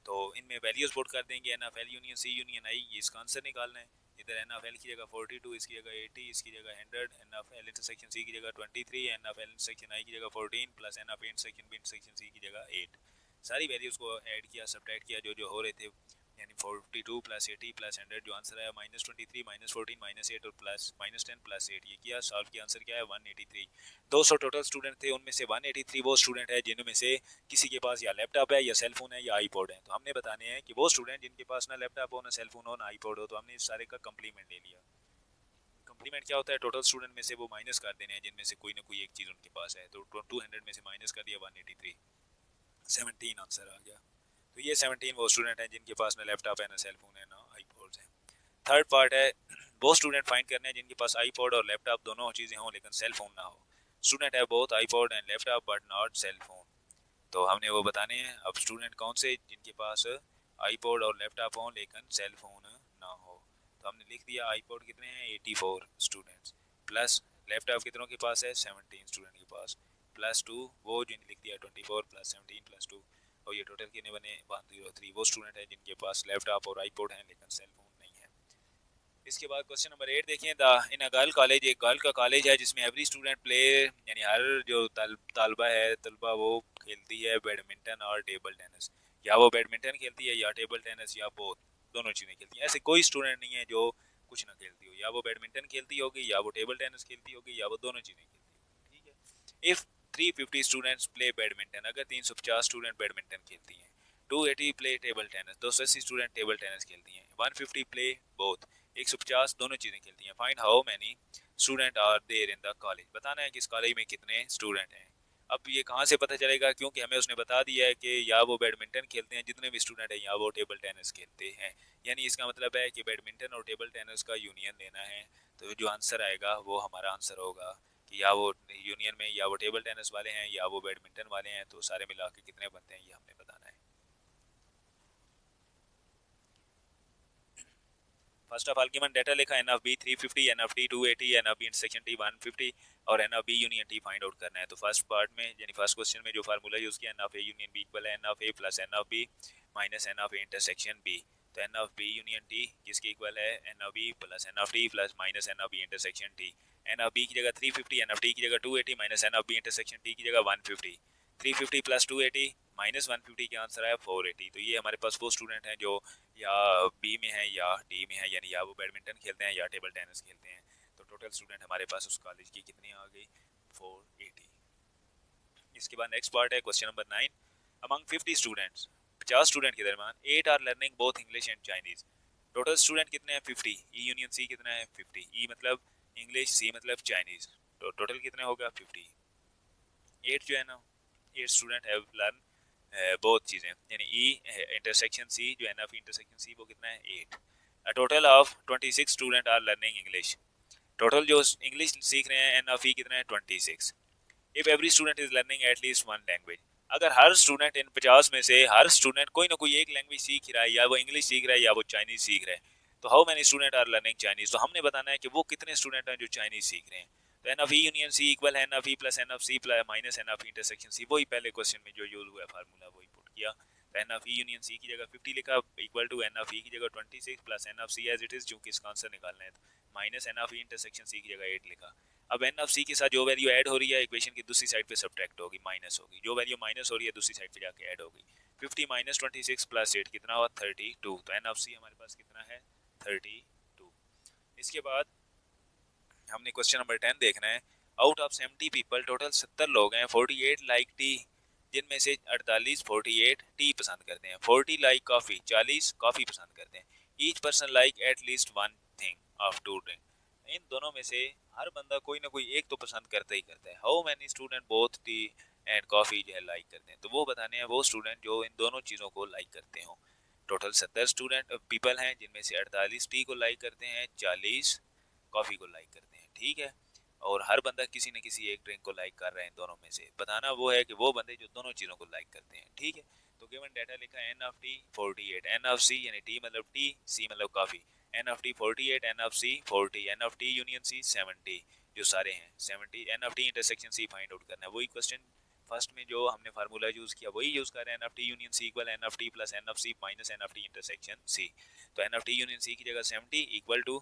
Speaker 1: तो इनमें values put कर देंगे, N of L union C union I, ये इसका answer निकालना है। इधर N of L की जगह 42, इसकी जगह 80, इसकी जगह 100, N of L intersection C की जगह 23, N of L intersection I की जगह 14 plus N of A intersection B intersection C की जगह 8। सारी वैल्यूज को ऐड किया, सब्ट्रैक्ट किया, जो जो हो रहे थे, यानी 42 प्लस 80 प्लस 100, जो आंसर आया -23 -14 -8 और प्लस -10 प्लस 8, ये किया सॉल्व किया, आंसर क्या है 183। 200 टोटल स्टूडेंट थे, उनमें से 183 वो स्टूडेंट है जिनमें से किसी के पास या लैपटॉप है, या सेल फोन है, या आईपॉड है। तो हमने बताने हैं कि वो स्टूडेंट जिनके पास ना लैपटॉप हो, ना सेल फोन हो, ना आईपॉड हो। तो हमने इस सारे का कंप्लीमेंट ले लिया। कंप्लीमेंट क्या होता है? टोटल स्टूडेंट में से वो माइनस कर देने हैं जिनमें से कोई ना कोई एक चीज़ उनके पास है। तो 200 में से माइनस कर दिया 183, 17 आंसर आ गया। तो ये 17 वो स्टूडेंट हैं जिनके पास ना लैपटॉप है, ना सेल फोन है, ना आईपॉड है। थर्ड पार्ट है वो स्टूडेंट फाइंड करने हैं जिनके पास आईपॉड और लैपटॉप दोनों चीज़ें हों, लेकिन सेल फोन ना हो। स्टूडेंट है both iPod and laptop but not cell phone. तो हमने वो बताने हैं। अब स्टूडेंट कौन से जिनके पास आईपॉड और लैपटॉप हो लेकिन सेल फोन ना हो। तो हमने लिख दिया आईपॉड कितने हैं 84 स्टूडेंट्स, प्लस लैपटॉप कितनों के पास है 17 स्टूडेंट के पास, प्लस 2 वो जिन लिख दिया 24 प्लस 17 प्लस 2, और ये टोटल कितने बने 103 वो स्टूडेंट है जिनके पास लैपटॉप और आईपॉड हैं लेकिन सेल फोन नहीं है। इसके बाद क्वेश्चन नंबर 8 देखिए, the in a girl college, एक गर्ल का कॉलेज है जिसमें एवरी स्टूडेंट प्ले, यानी हर जो तालबा है, तलबा, वो खेलती है बैडमिंटन और टेबल टेनिस। या वो बैडमिंटन खेलती है, या टेबल टेनिस, या बोथ, दोनों चीज़ें खेलती हैं। ऐसे कोई स्टूडेंट नहीं है जो कुछ ना खेलती हो, या वो बैडमिंटन खेलती होगी, या वो टेबल टेनिस खेलती होगी, या वो दोनों चीज़ें खेलती होगी। ठीक है, इफ़ 350 स्टूडेंट्स प्ले बैडमिंटन, अगर 350 स्टूडेंट बैडमिंटन खेलती हैं, 280 play table tennis, 280 student table tennis खेलती हैं, 150 प्ले बोथ, 150 दोनों चीज़ें खेलती हैं। Find how many student are there in the college, बताना है कि इस कॉलेज में कितने स्टूडेंट हैं। अब ये कहाँ से पता चलेगा? क्योंकि हमें उसने बता दिया है कि या वो बैडमिंटन खेलते हैं जितने भी स्टूडेंट हैं, या वो टेबल टेनिस खेलते हैं। यानी इसका मतलब है कि बैडमिंटन और टेबल टेनिस का यूनियन लेना है। तो जो आंसर आएगा वो हमारा आंसर होगा कि या वो यूनियन में, या वो टेबल टेनिस वाले हैं, या वो बैडमिंटन वाले हैं। तो सारे मिला के कितने बनते हैं ये हमने बताना है। First of all given data लिखा, n of B 350, n of T 280, n of B intersection T 150 और n of B union T find out करना है। तो फर्स्ट पार्ट में, यानी फर्स्ट क्वेश्चन में जो फार्मूला यूज किया, n of A union B equal है N of A plus N of B minus N of A intersection B. तो N of B union T किसके इक्वल है? N of B plus N of T plus minus N of B intersection T. N of B की जगह 350, n of T की जगह 280 minus N of B intersection T की जगह 150। 350 plus 280 minus 150 का answer आया 480। तो ये हमारे पास वो स्टूडेंट हैं जो या बी में है या डी में है, यानी या वो बैडमिंटन खेलते हैं या टेबल टेनिस खेलते हैं। तो टोटल स्टूडेंट हमारे पास उस कॉलेज की कितनी आ गई? 480। इसके बाद नेक्स्ट पार्ट है question number 9, among 50 students, 50 student के दरमियान 8 are learning both English and Chinese. Total student कितने हैं 50। ई यूनियन सी कितना है 50, ई मतलब इंग्लिश, सी मतलब चाइनीज। तो टोटल कितने होगा 50। 8 जो है ना, 8 स्टूडेंट हैव लर्न बहुत चीज़ें, यानी ई इंटरसेक्शन सी जो एन ऑफ इंटरसेक्शन सी वो कितना है 8। A total of 26 student are learning English. Total जो इंग्लिश सीख रहे हैं एन ऑफ ई कितना है 26। If every student is learning at least one language, अगर हर स्टूडेंट इन 50 में से हर स्टूडेंट कोई ना कोई एक लैंग्वेज सीख रहा है, या वो इंग्लिश सीख रहा है या वो चाइनीज सीख रहा है, तो how many student are learning Chinese. तो हमने बताना है कि वो कितने स्टूडेंट हैं जो चाइनीज सीख रहे हैं। तो N of E union C equal है N of E plus N of C plus minus N of intersection C, वही पहले क्वेश्चन में जो यूज हुआ फार्मूला वही पुट किया। तो N of E union C की जगह 50 लिखा equal to N of E की जगह 26 plus N of C as it is, क्योंकि इसका आंसर निकालना है, तो minus N of E intersection C की जगह 8 लिखा। अब एन ऑफ सी के साथ जो वैल्यू ऐड हो रही है इक्वेशन की दूसरी साइड पे सब्ट्रैक्ट होगी, माइनस होगी, जो वैल्यू माइनस हो रही है दूसरी साइड पे जाके ऐड होगी। 50 माइनस 26 प्लस 8 कितना हुआ 32, तो एन ऑफ सी हमारे पास कितना है 32। इसके बाद हमने क्वेश्चन नंबर 10 देखना है। आउट ऑफ 70 पीपल, टोटल 70 लोग हैं, 48 लाइक टी, जिनमें से 48 टी पसंद करते हैं, 40 लाइक कॉफी, 40 कॉफी पसंद करते हैं, each person like at least one thing of two drink, इन दोनों में से हर बंदा कोई ना कोई एक तो पसंद करता ही करता है। How many student both T and coffee जो है लाइक करते हैं, तो वो बताने हैं वो स्टूडेंट जो इन दोनों चीज़ों को लाइक करते हो। टोटल 70 स्टूडेंट पीपल हैं, जिनमें से 48 टी को लाइक करते हैं, 40 कॉफ़ी को लाइक करते हैं, ठीक है। और हर बंदा किसी न किसी एक ड्रिंक को लाइक कर रहे हैं दोनों में से, बताना वो है कि वो बंदे जो दोनों चीज़ों को लाइक करते हैं, ठीक है। तो गिवन डाटा लिखा है N of T 48, n of C यानी टी मतलब टी, सी मतलब coffee, n of T 48, n of C 40, n of T union C 70, जो सारे हैं 70, n of T intersection C find out करना है। वही क्वेश्चन फर्स्ट में जो हमने फार्मूला यूज किया वही यूज कर रहे हैं, N of T union C equal N of T plus N of C minus N of T intersection C. तो N of T union C की जगह 70 equal to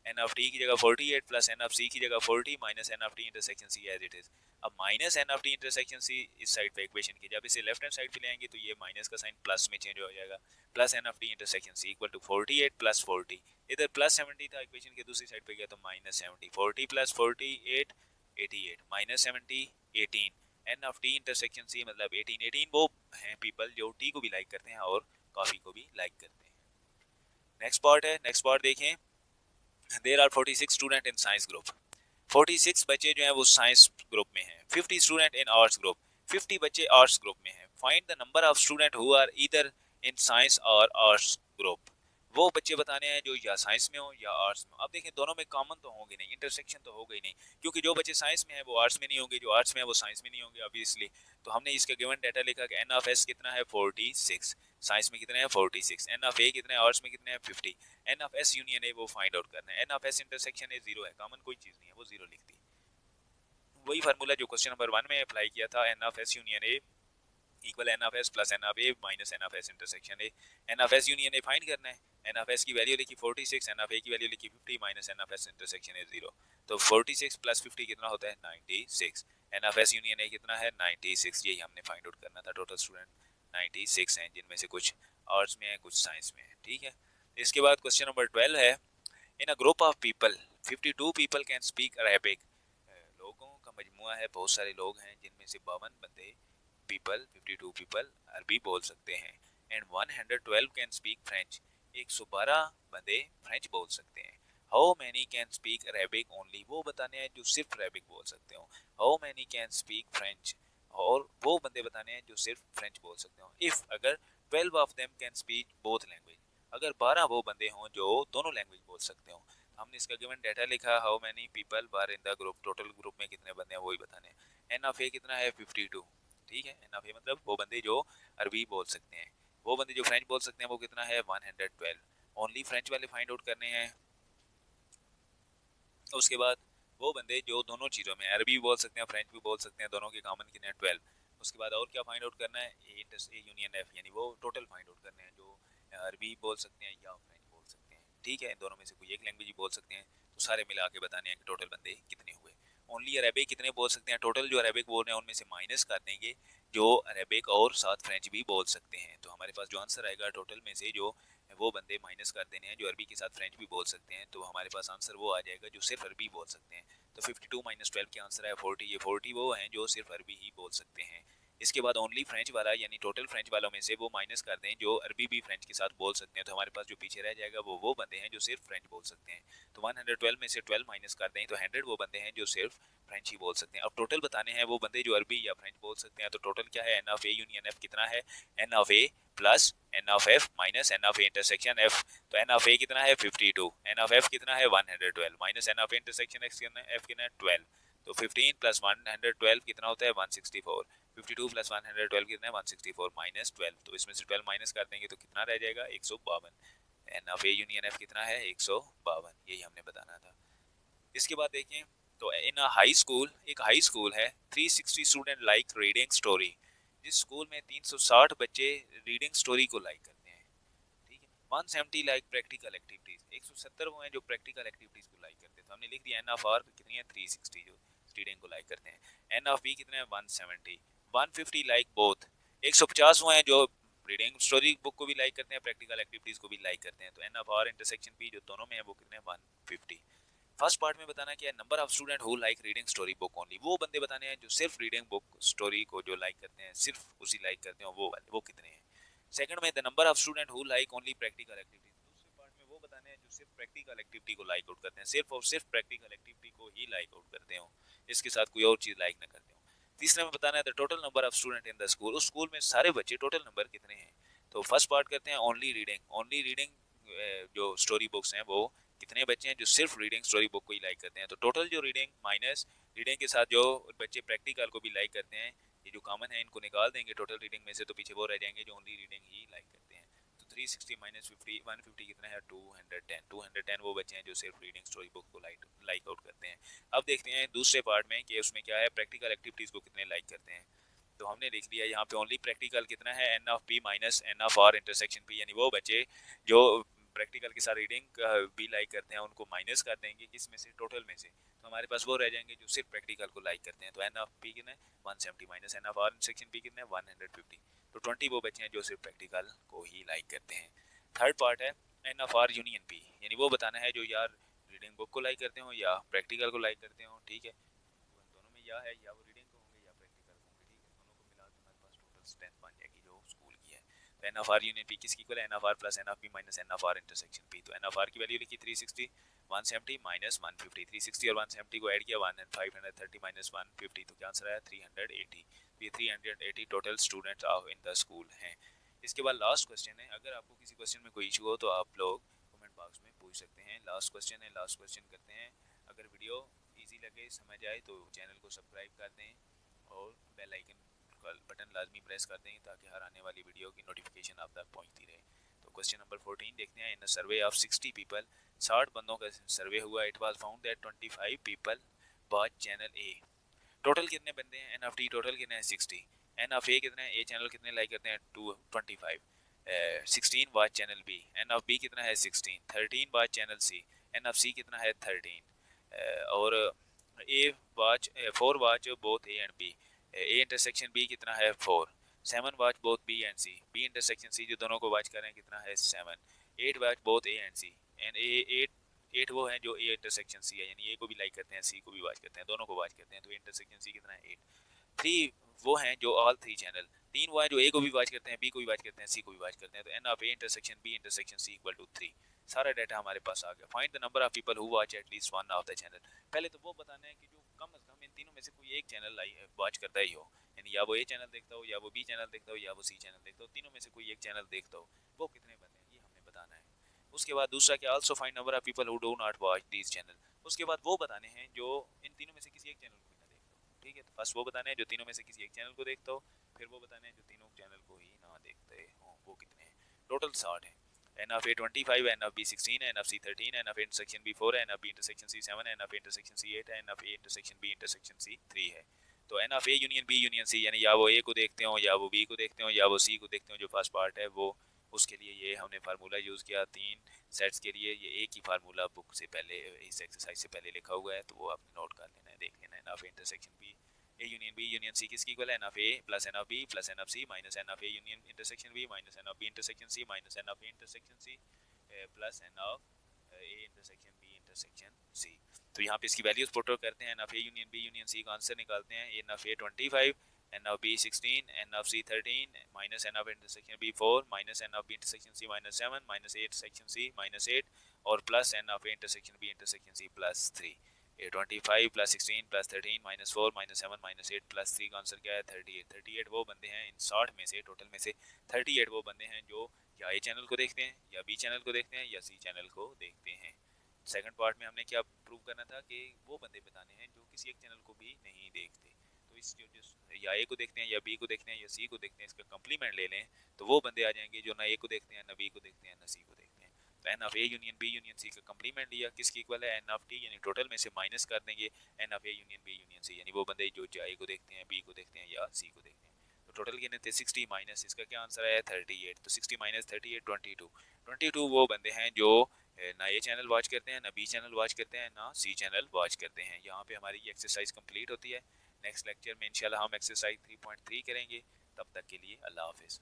Speaker 1: N of T की जगह 48 प्लस एन ऑफ सी की जगह 40 minus N of T intersection C as it is. अब minus N of T intersection C इस side पे इक्वेशन की, जब इसे लेफ्ट हैंड साइड पे ले आएंगे तो ये माइनस का साइन प्लस में चेंज हो जाएगा, plus N of T intersection C equal to 48 plus 40, इधर प्लस 70 था इक्वेशन के दूसरी साइड पे गया तो minus 70, 40 plus 48 88 minus 70 18, N of T intersection C मतलब 18, 18 वो हैं पीपल जो टी को भी लाइक करते हैं और कॉफी को भी लाइक करते हैं। नेक्स्ट पार्ट है, नेक्स्ट पार्ट देखें। There are 46 student in science group, 46 बच्चे जो हैं वो साइंस ग्रुप में हैं, 50 स्टूडेंट इन आर्ट्स ग्रुप, 50 बच्चे आर्ट्स ग्रुप में हैं, find the number of student who are either in science और आर्ट्स ग्रुप, वो बच्चे बताने हैं जो या साइंस में हो या आर्ट्स में हो। अब देखें दोनों में कॉमन तो होंगे नहीं, इंटरसेक्शन तो होगा ही नहीं, क्योंकि जो बच्चे साइंस में है वो आर्ट्स में नहीं होंगे, जो आर्ट्स में है वो साइंस में नहीं होंगे ऑब्वियसली। तो हमने इसका गिवन डाटा लिखा कि एन ऑफ एस कितना है 46, साइंस में कितना है 46, एन ऑफ ए कितना है आर्ट्स में कितना है 50, N of S union A वो फाइंड आउट करना है, N of S intersection A 0 है, कॉमन कोई चीज नहीं है वो 0 लिख दी। वही फार्मूला जो क्वेश्चन नंबर 1 में अप्लाई किया था, N of S union A equal N of S plus N of A minus N of S intersection A, N of S union A find करना है, एन ऑफ एस की value लिखी 46, N of A की value लिखी 50 minus N of S intersection A 0, तो 46 plus 50 कितना होता है 96, N of S union A कितना है 96, यही हमने फाइंड आउट करना था। टोटल स्टूडेंट 96 हैं, जिनमें से कुछ आर्ट्स में है कुछ साइंस में है, ठीक है। इसके बाद क्वेश्चन नंबर 12 है, in a group of people 52 people can speak Arabic, लोगों का मजमुआ है, बहुत सारे लोग हैं, जिनमें से 52 बंदे पीपल 52 पीपल अरबी बोल सकते हैं, एंड 112 कैन स्पीक फ्रेंच, 112 बंदे फ्रेंच बोल सकते हैं। How many can speak Arabic only, वो बताने हैं जो सिर्फ अरेबिक बोल सकते हो। How many can speak French, और वो बंदे बताने हैं जो सिर्फ फ्रेंच बोल सकते हो। इफ अगर 12 of them can speak both language, अगर 12 वो बंदे हों जो दोनों लैंग्वेज बोल सकते हो। हमने इसका गिवन डाटा लिखा, how many people bar in the group, total group में कितने बंदे हैं वही बताने हैं। एन ऑफ ए कितना है 52, ठीक है, एन ऑफ ए मतलब वो बंदे जो अरबी बोल सकते हैं, वो बंदे जो फ्रेंच बोल सकते हैं वो कितना है 112, ओनली फ्रेंच वाले फाइंड आउट करने हैं। उसके बाद वो बंदे जो दोनों चीज़ों में अरबी भी बोल सकते हैं फ्रेंच भी बोल सकते हैं, दोनों के कॉमन कितने हैं 12। उसके बाद और क्या फाइंड आउट करना है, ए यूनियन एफ, यानी वो टोटल फाइंड आउट करने हैं जो अरबी बोल सकते हैं या फ्रेंच बोल सकते हैं, ठीक है, इन दोनों में से कोई एक लैंग्वेज ही बोल सकते हैं, तो सारे मिला के बताने हैं कि टोटल बंदे कितने हुए। ओनली अरेबिक कितने बोल सकते हैं, टोटल जो अरेबिक बोल रहे हैं उनमें से माइनस कर देंगे जो अरेबिक और साथ फ्रेंच भी बोल सकते हैं, तो हमारे पास जो आंसर आएगा टोटल में से जो वो बंदे माइनस कर देने हैं जो अरबी के साथ फ्रेंच भी बोल सकते हैं, तो हमारे पास आंसर वो आ जाएगा जो सिर्फ अरबी बोल सकते हैं। तो 52 माइनस 12 के आंसर है 40, ये 40 वो हैं जो सिर्फ अरबी ही बोल सकते हैं। इसके बाद ओनली फ्रेंच वाला यानी टोटल फ्रेंच वालों में से वो माइनस कर दें जो अरबी भी फ्रेंच के साथ बोल सकते हैं, तो हमारे पास जो पीछे रह जाएगा वो बंदे हैं जो सिर्फ फ्रेंच बोल सकते हैं। तो 112 में से 12 माइनस कर दें तो 100 वो बंदे हैं जो सिर्फ फ्रेंच ही बोल सकते हैं। अब टोटल बताने हैं वो बंदे जो अरबी या फ्रेंच बोल सकते हैं, तो टोटल क्या है, N of A union F कितना है, N of A plus N of F minus N of A intersection F, तो एन ऑफ ए कितना है 52, एन ऑफ एफ कितना है 112 minus N of A intersection F कितना है 12, तो 15 प्लस 112 कितना होता है 164, 52 प्लस 112 कितना है 164 माइनस 12, तो इसमें से 12 माइनस कर देंगे तो कितना रह जाएगा 152, N of A union F कितना है 152, यही हमने बताना था। इसके बाद देखें तो इन हाई स्कूल, एक हाई स्कूल है, 360 स्टूडेंट लाइक रीडिंग स्टोरी, जिस स्कूल में 360 बच्चे रीडिंग स्टोरी को लाइक करते हैं, ठीक है। 170 लाइक प्रैक्टिकल एक्टिविटीज, 170 वो हैं जो प्रैक्टिकल एक्टिविटीज को लाइक करते हैं। तो हमने लिख दिया एन ऑफ आर कितनी है 360 जो रीडिंग को लाइक करते हैं। एन ऑफ बी कितने हैं 170। 150 लाइक बोथ, 150 वो हैं जो रीडिंग स्टोरी बुक को भी लाइक करते हैं, प्रैक्टिकल एक्टिविटीज को भी लाइक करते हैं। तो N of R intersection B जो दोनों में है वो कितने हैं 150। फर्स्ट पार्ट में बताना क्या है, number of student who like reading story book only, वो बंदे बताने हैं जो सिर्फ रीडिंग बुक स्टोरी को जो लाइक करते हैं, सिर्फ उसी लाइक करते हैं, वो वाले वो कितने हैं। सेकंड में the number of student who like only practical activities, दूसरे पार्ट में वो बताने हैं जो सिर्फ प्रैक्टिकल एक्टिविटी को लाइक आउट करते हैं, सिर्फ और सिर्फ प्रैक्टिकल एक्टिविटी को ही लाइक आउट करते हो, इसके साथ कोई और चीज लाइक ना करते हो। तीसरे में बताना है the total number of student in the school, उस स्कूल में सारे बच्चे टोटल नंबर कितने हैं। तो फर्स्ट पार्ट करते हैं ओनली रीडिंग, ओनली रीडिंग जो स्टोरी बुक्स हैं वो कितने बच्चे हैं जो सिर्फ रीडिंग स्टोरी बुक को ही लाइक करते हैं। तो टोटल जो रीडिंग माइनस रीडिंग के साथ जो बच्चे प्रैक्टिकल को भी लाइक करते हैं, ये जो कॉमन है इनको निकाल देंगे टोटल रीडिंग में से, तो पीछे वो रह जाएंगे जो ओनली रीडिंग ही लाइक करते हैं। तो 360 माइनस 50, 150 कितना है 210। 210 वो बच्चे हैं जो सिर्फ रीडिंग स्टोरी बुक को लाइक आउट करते हैं। अब देखते हैं दूसरे पार्ट में कि उसमें क्या है, प्रैक्टिकल एक्टिविटीज को कितने लाइक करते हैं। तो हमने लिख लिया यहाँ पे ओनली प्रैक्टिकल कितना है N of P minus N of R intersection P, यानी वो बच्चे जो प्रैक्टिकल के साथ रीडिंग भी लाइक करते हैं उनको माइनस कर देंगे किस में से, टोटल में से। तो हमारे पास वो रह जाएंगे जो सिर्फ प्रैक्टिकल को लाइक करते हैं। तो एन ऑफ पी कितना है 170 minus N of R intersection P कितना है 150। तो 20 वो बच्चे हैं जो सिर्फ प्रैक्टिकल को ही लाइक करते हैं। थर्ड पार्ट है N of R union P, यानी वो बताना है जो यार रीडिंग बुक को लाइक करते हो या प्रैक्टिकल को लाइक करते हो, ठीक है। दोनों में या है, या वो रीडिंग को होंगे या प्रैक्टिकल को होंगे, ठीक है। दोनों को मिला के हमारे पास टोटल स्ट्रेंथ बन जाएगी जो स्कूल की है। तो N of R union P किसकी इक्वल है, N of R plus N of P minus N of R intersection P. तो एन ऑफ आर की वैल्यू लिखी 360, 170 माइनस 150, 360 और 170 को ऐड किया 530 माइनस 150, तो क्या आंसर आया 380। ये 380 total students in the school हैं। इसके बाद लास्ट क्वेश्चन है, अगर आपको किसी क्वेश्चन में कोई इशू हो तो आप लोग कमेंट बॉक्स में पूछ सकते हैं। लास्ट क्वेश्चन है, लास्ट क्वेश्चन करते हैं। अगर वीडियो इजी लगे समझ आए तो चैनल को सब्सक्राइब कर दें और बेल आइकन बटन लाजमी प्रेस कर दें ताकि हर आने वाली वीडियो की नोटिफिकेशन आप तक पहुंचती रहे। तो क्वेश्चन नंबर 14 देखते हैं। इन अ सर्वे ऑफ 60 पीपल, 60 बंदों का सर्वे हुआ, it was found that 25 people watch channel A. Total कितने बंदे हैं, एन ऑफ टी टोटल कितने हैं 60, एन ऑफ ए कितने हैं, ए चैनल कितने लाइक करते हैं 25, 16 watch channel B, N of B कितना है 16, 13 watch channel C, n of C कितना है 13, और A watch 4 watch both A and B, A intersection B कितना है 4, 7 watch both B and C, B intersection C जो दोनों को वॉच कर रहे हैं कितना है 7, 8 watch both A and C, and A 8 वो हैं जो ए इंटरसेक्शन सी है, यानी ए को भी लाइक करते हैं सी को भी वॉच करते हैं, दोनों को वॉच करते हैं। तो इंटरसेक्शन सी कितना है 8। 3 वो हैं जो ऑल 3 चैनल, 3 वो हैं जो ए को भी वॉच करते हैं, बी को भी वॉच करते हैं, सी को भी वॉच करते हैं। तो N of A intersection B intersection C equal to 3। सारा डाटा हमारे पास आ गया। Find the number of people who watch at least one of the channel. पहले तो वो बताना है कि जो कम से कम इन तीनों में से कोई एक चैनल वॉच करता ही हो, यानी या वो ए चैनल देखता हो, या वो बी चैनल देखता हो, या वो सी चैनल देखता हो, तीनों में से कोई एक चैनल देखता हो। वो कितने बंदे हैं ये हमने बताना है। उसके बाद दूसरा क्या, also find number of people who do not watch this channel. उसके बाद वो बताने हैं जो इन तीनों में से किसी एक चैनल को भी ना देखता हो, ठीक है। तो फर्स्ट वो बताने हैं जो तीनों में से किसी एक चैनल को देखता हो, फिर वो बताने हैं जो तीनों चैनल को ही ना देखते हो, वो कितने हैं। टोटल 60 है। N of A 25, N of B 16, N of C 13, N of A intersection B 4, N of B intersection C 7, N of A intersection C 8, N of A intersection B intersection C 3 है। तो N of A union B union C, यानी या वो ए को देखते हो, या वो बी को देखते हो, या वो सी को देखते हो, जो फर्स्ट पार्ट है वो, उसके लिए ये हमने फार्मूला यूज़ किया 3 सेट्स के लिए। ये एक ही फार्मूला बुक से पहले इस एक्सरसाइज से पहले लिखा हुआ है, तो वो आपने नोट कर लेना है, देख लेना है। N of A intersection B A union B union C किसकी इक्वल है, N of A plus N of B plus N of C minus N of A union intersection B minus N of B intersection C minus N of A intersection C plus N of A intersection B intersection C. तो यहाँ पे इसकी values put करते हैं, N of A union B union C का answer निकालते हैं। N of A 25, N of B 16, N of C 13, minus N of intersection B 4, minus N of B intersection C minus 7, minus A intersection C minus 8, और plus N of A intersection B intersection C plus 3। ये 25 plus 16 plus 13 minus 4 minus 7 minus 8 plus 3 का answer क्या है 38। 38 वो बंदे हैं इन 60 में से, टोटल में से 38 वो बंदे हैं जो या ए चैनल को देखते हैं, या बी चैनल को देखते हैं, या सी चैनल को देखते हैं। सेकंड पार्ट में हमने क्या प्रूव करना था कि वो बंदे बताने हैं जो किसी एक चैनल को भी नहीं देखते। तो इस जो या ए को देखते हैं, या बी को देखते हैं, या सी को देखते हैं, इसका कम्प्लीमेंट ले लें तो वो बंदे आ जाएंगे जो ना ए को देखते हैं, ना बी को देखते हैं, ना सी को देखते हैं। तो N of A union B union C का कंप्लीमेंट लिया, किसकी इक्वल है, एन ऑफ टी, यानी टोटल में से माइनस कर देंगे N of A union B union C, यानी वो बंदे जो ए को देखते हैं, बी को देखते हैं या सी को देखते हैं। तो टोटल कितने थे 60 माइनस, इसका क्या आंसर है 38। तो 60 माइनस 38 22। 22 वो बंदे हैं जो ना ये चैनल वॉच करते हैं, ना बी चैनल वॉच करते हैं, ना सी चैनल वॉच करते हैं। यहाँ पे हमारी ये एक्सरसाइज कंप्लीट होती है। नेक्स्ट लेक्चर में इंशाल्लाह हम एक्सरसाइज 3.3 करेंगे। तब तक के लिए अल्लाह हाफिज़।